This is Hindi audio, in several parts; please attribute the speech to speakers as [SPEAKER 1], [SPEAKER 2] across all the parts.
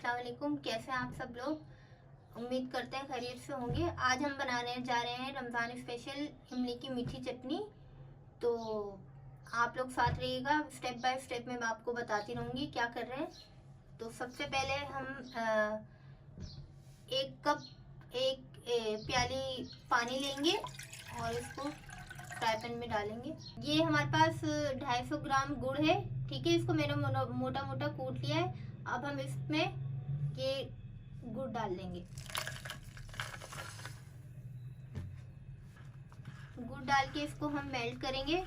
[SPEAKER 1] अस्सलाम वालेकुम। कैसे हैं आप सब लोग? उम्मीद करते हैं खैरियत से होंगे। आज हम बनाने जा रहे हैं रमज़ान स्पेशल इमली की मीठी चटनी। तो आप लोग साथ रहिएगा, स्टेप बाय स्टेप में मैं आपको बताती रहूँगी क्या कर रहे हैं। तो सबसे पहले हम एक कप प्याली पानी लेंगे और इसको फ्राई पैन में डालेंगे। ये हमारे पास 250 ग्राम गुड़ है, ठीक है। इसको मैंने मोटा मोटा कूट लिया है। अब हम इसमें ये गुड़ डाल देंगे। गुड़ डाल के इसको हम मेल्ट करेंगे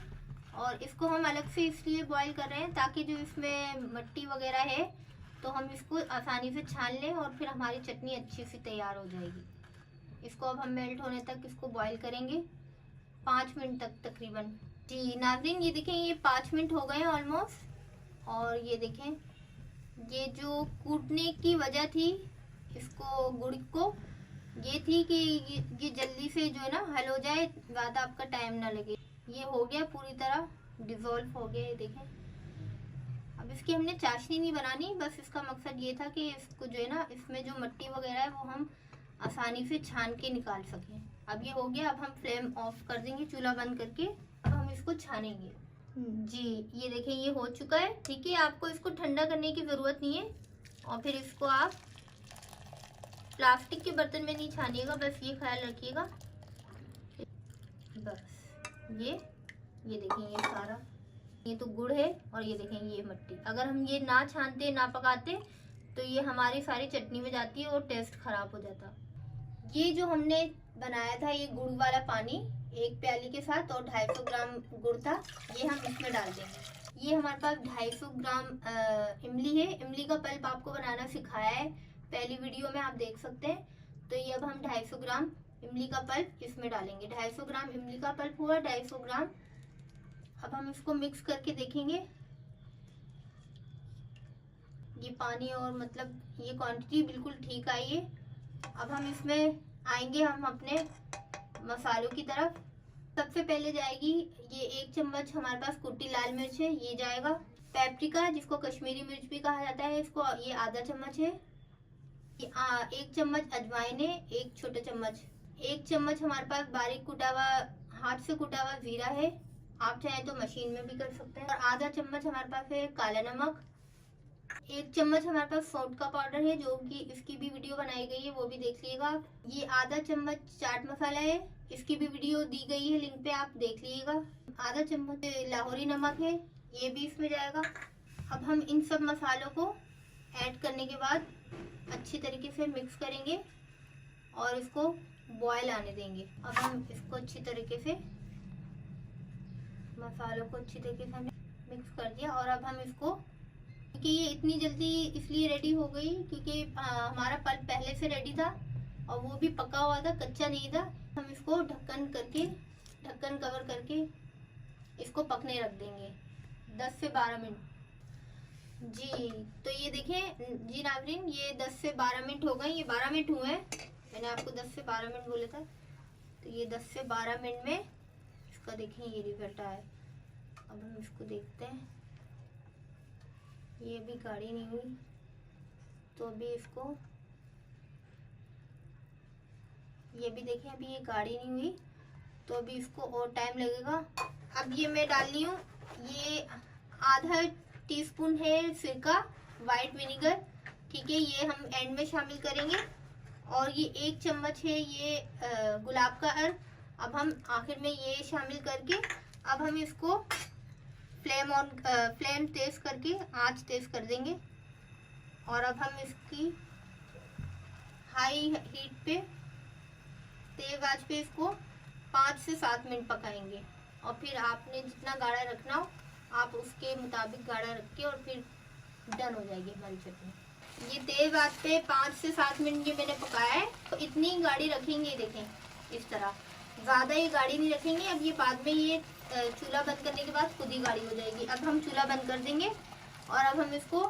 [SPEAKER 1] और इसको हम अलग से इसलिए बॉईल कर रहे हैं ताकि जो इसमें मिट्टी वगैरह है तो हम इसको आसानी से छान लें और फिर हमारी चटनी अच्छी सी तैयार हो जाएगी। इसको अब हम मेल्ट होने तक इसको बॉईल करेंगे 5 मिनट तक तकरीबन। जी नाज़रीन, ये देखें, ये 5 मिनट हो गए ऑलमोस्ट। और ये देखें, ये जो कूटने की वजह थी इसको गुड़ को, ये थी कि ये जल्दी से जो है ना हल हो जाए, ज़्यादा आपका टाइम ना लगे। ये हो गया, पूरी तरह डिज़ोल्व हो गया। ये देखें, अब इसकी हमने चाशनी नहीं बनानी, बस इसका मकसद ये था कि इसको जो है ना इसमें जो मिट्टी वगैरह है वो हम आसानी से छान के निकाल सकें। अब ये हो गया। अब हम फ्लेम ऑफ कर देंगे, चूल्हा बंद करके। अब हम इसको छानेंगे। जी ये देखें, ये हो चुका है, ठीक है। आपको इसको ठंडा करने की ज़रूरत नहीं है और फिर इसको आप प्लास्टिक के बर्तन में नहीं छानिएगा, बस ये ख्याल रखिएगा। बस ये देखें, ये सारा ये तो गुड़ है और ये देखें ये मिट्टी। अगर हम ये ना छानते ना पकाते तो ये हमारी सारी चटनी में जाती है और टेस्ट खराब हो जाता। ये जो हमने बनाया था ये गुड़ वाला पानी एक प्याली के साथ और 250 ग्राम गुड़ था, ये हम इसमें डाल देंगे। ये हमारे पास 250 ग्राम इमली है। इमली का पल्प आपको बनाना सिखाया है पहली वीडियो में, आप देख सकते हैं। तो ये अब हम 250 ग्राम इमली का पल्प इसमें डालेंगे। 250 ग्राम इमली का पल्प हुआ 250 ग्राम। अब हम इसको मिक्स करके देखेंगे। ये पानी और मतलब ये क्वांटिटी बिल्कुल ठीक आई है। अब हम इसमें आएंगे हम अपने मसालों की तरफ। सबसे पहले जाएगी ये 1 चम्मच हमारे पास कुटी लाल मिर्च है, ये जाएगा। पेपरिका जिसको कश्मीरी मिर्च भी कहा जाता है, इसको ये आधा चम्मच है। 1 चम्मच अजवाइन है, 1 छोटा चम्मच। 1 चम्मच हमारे पास बारीक कुटा हुआ, हाथ से कुटा हुआ जीरा है, आप चाहें तो मशीन में भी कर सकते हैं। और आधा चम्मच हमारे पास है काला नमक। 1 चम्मच हमारे पास सौंठ का पाउडर है, जो कि इसकी भी वीडियो बनाई गई है, वो भी देख लीजिएगा। ये आधा चम्मच चाट मसाला है, इसकी भी वीडियो दी गई है, लिंक पे आप देख लीजिएगा। आधा चम्मच लाहौरी नमक है, ये भी इसमें जाएगा। अब हम इन सब मसालों को ऐड करने के बाद अच्छी तरीके से मिक्स करेंगे और इसको बॉयल आने देंगे। अब हम इसको अच्छी तरीके से मसालों को अच्छी तरीके से मिक्स कर दिया और अब हम इसको, क्योंकि ये इतनी जल्दी इसलिए रेडी हो गई क्योंकि हमारा पल्प पहले से रेडी था और वो भी पका हुआ था, कच्चा नहीं था। हम इसको ढक्कन कवर करके इसको पकने रख देंगे 10 से 12 मिनट। जी तो ये देखें जी नाज़रीन, ये 10 से 12 मिनट हो गए। ये 12 मिनट हुए हैं, मैंने आपको 10 से 12 मिनट बोला था। तो ये 10 से 12 मिनट में इसका देखें ये रिजल्ट आया। अब हम इसको देखते हैं, ये भी गाढ़ी नहीं हुई, तो अभी इसको ये भी देखें, अभी ये गाढ़ी नहीं हुई, तो अभी इसको और टाइम लगेगा। अब ये मैं डाल रही हूँ, ये आधा टीस्पून है सिरका, वाइट विनीगर, ठीक है। ये हम एंड में शामिल करेंगे। और ये 1 चम्मच है ये गुलाब का अर्क, अब हम आखिर में ये शामिल करके अब हम इसको फ्लेम तेज करके आंच तेज कर देंगे। और अब हम इसकी हाई हीट पे तेज आंच पे इसको 5 से 7 मिनट पकाएंगे। और फिर आपने जितना गाढ़ा रखना हो आप उसके मुताबिक गाढ़ा रख के और फिर डन हो जाएगी हमारी चटनी। ये तेज आंच पे 5 से 7 मिनट ये मैंने पकाया है, तो इतनी गाढ़ी रखेंगे। देखें इस तरह, ज़्यादा ये गाढ़ी नहीं रखेंगे। अब ये बाद में ये चूल्हा बंद करने के बाद खुद ही गाढ़ी हो जाएगी। अब हम चूल्हा बंद कर देंगे और अब हम इसको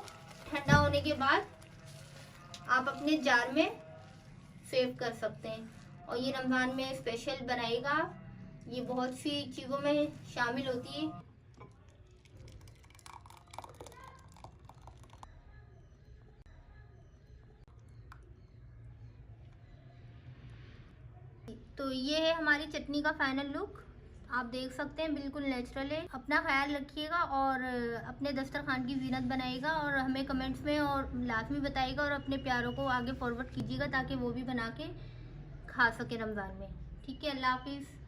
[SPEAKER 1] ठंडा होने के बाद आप अपने जार में सेव कर सकते हैं। और ये रमज़ान में स्पेशल बनाएगा, ये बहुत सी चीज़ों में शामिल होती है। तो ये है हमारी चटनी का फाइनल लुक, आप देख सकते हैं बिल्कुल नेचुरल है। अपना ख्याल रखिएगा और अपने दस्तरखान की जीनत बनाइएगा और हमें कमेंट्स में और लाजमी बताइएगा और अपने प्यारों को आगे फॉरवर्ड कीजिएगा ताकि वो भी बना के खा सके रमज़ान में। ठीक है, अल्लाह हाफिज़।